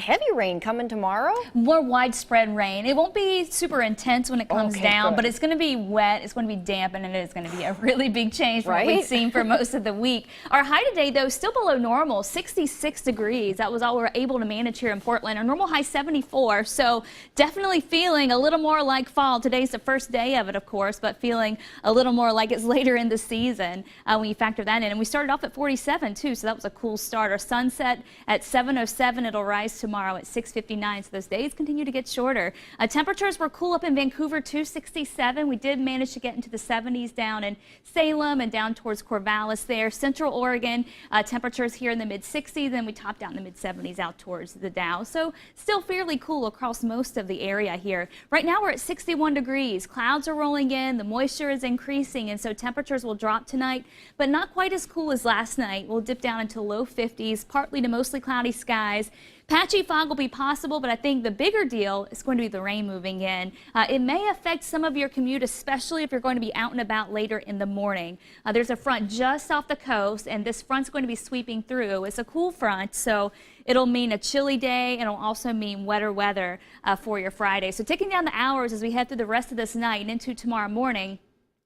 heavy rain coming tomorrow? More widespread rain. It won't be super intense when it comes down, good. but it's going to be wet, it's going to be damp, and it is going to be a really big change from what we've seen for most of the week. Our high today, though, still below normal, 66 degrees. That was all we were able to manage here in Portland. Our normal high 74, so definitely feeling a little more like fall. Today's the first day of it, of course, but feeling a little more like it's later in the season when you factor that in. And we started off at 47, too, so that was a cool start. Our sunset at 7:07. It'll rise tomorrow at 6:59, so those days continue to get shorter. Temperatures were cool up in Vancouver, 67. We did manage to get into the 70s down in Salem and down towards Corvallis there. Central Oregon, temperatures here in the mid-60s, and we topped out in the mid-70s out towards the Dow. So still fairly cool across most of the area here. Right now we're at 61 degrees. Clouds are rolling in, the moisture is increasing, and so temperatures will drop tonight, but not quite as cool as last night. We'll dip down into low 50s, partly to mostly cloudy skies. Patchy fog will be possible, but I think the bigger deal is going to be the rain moving in. It may affect some of your commute, especially if you're going to be out and about later in the morning. There's a front just off the coast, and this front's going to be sweeping through. It's a cool front, so it'll mean a chilly day, and it'll also mean wetter weather for your Friday. So ticking down the hours as we head through the rest of this night and into tomorrow morning.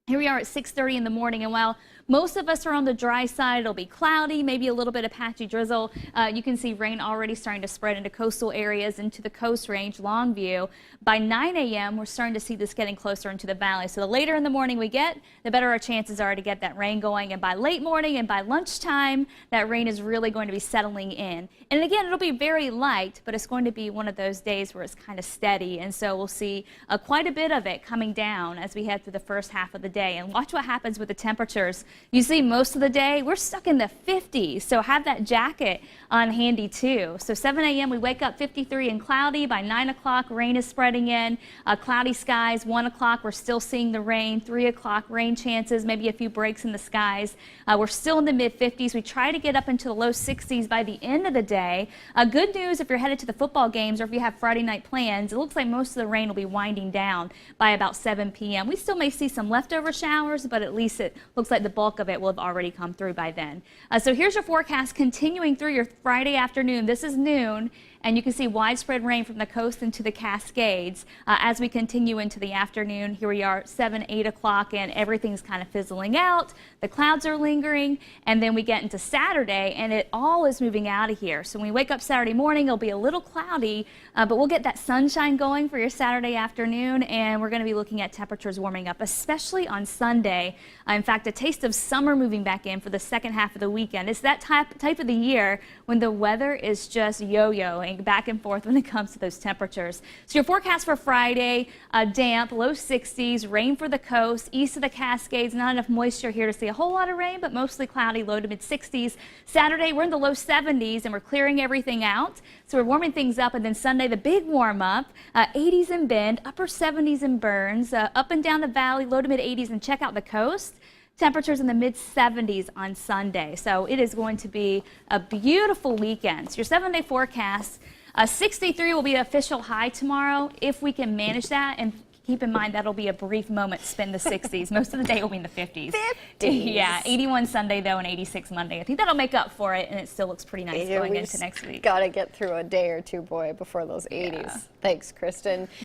Here we are at 6:30 in the morning, and while most of us are on the dry side, it'll be cloudy, maybe a little bit of patchy drizzle. You can see rain already starting to spread into coastal areas, into the Coast Range, Longview. By 9 a.m., we're starting to see this getting closer into the valley. So the later in the morning we get, the better our chances are to get that rain going. And by late morning and by lunchtime, that rain is really going to be settling in. And again, it'll be very light, but it's going to be one of those days where it's kind of steady. And so we'll see quite a bit of it coming down as we head through the first half of the day. And watch what happens with the temperatures. You see, most of the day, we're stuck in the 50s, so have that jacket on handy, too. So 7 a.m., we wake up 53 and cloudy. By 9 o'clock, rain is spreading in. Cloudy skies. 1 o'clock, we're still seeing the rain. 3 o'clock, rain chances, maybe a few breaks in the skies. We're still in the mid-50s. We try to get up into the low 60s by the end of the day. Good news if you're headed to the football games or if you have Friday night plans, it looks like most of the rain will be winding down by about 7 p.m. We still may see some leftover showers, but at least it looks like the bulk of it will have already come through by then. So here's your forecast continuing through your Friday afternoon. This is noon, and you can see widespread rain from the coast into the Cascades as we continue into the afternoon. Here we are at 7, 8 o'clock, and everything's kind of fizzling out. The clouds are lingering, and then we get into Saturday, and it all is moving out of here. So when we wake up Saturday morning, it'll be a little cloudy, but we'll get that sunshine going for your Saturday afternoon, and we're going to be looking at temperatures warming up, especially on Sunday. In fact, a taste of summer moving back in for the second half of the weekend. It's that type of the year when the weather is just yo-yoing back and forth when it comes to those temperatures. So your forecast for Friday, damp, low 60s, rain for the coast, east of the Cascades, not enough moisture here to see a whole lot of rain, but mostly cloudy, low to mid 60s. Saturday, we're in the low 70s, and we're clearing everything out. So we're warming things up, and then Sunday, the big warm up, 80s in Bend, upper 70s in Burns, up and down the valley, low to mid 80s, and check out the coast. Temperatures in the mid-70s on Sunday. So it is going to be a beautiful weekend. So your 7-day forecast, 63 will be the official high tomorrow if we can manage that. And keep in mind that'll be a brief moment spent in the 60s. Most of the day will be in the 50s. 50s. Yeah, 81 Sunday though and 86 Monday. I think that'll make up for it, and it still looks pretty nice going into next week. Got to get through a day or two, boy, before those 80s. Yeah. Thanks, Kristen.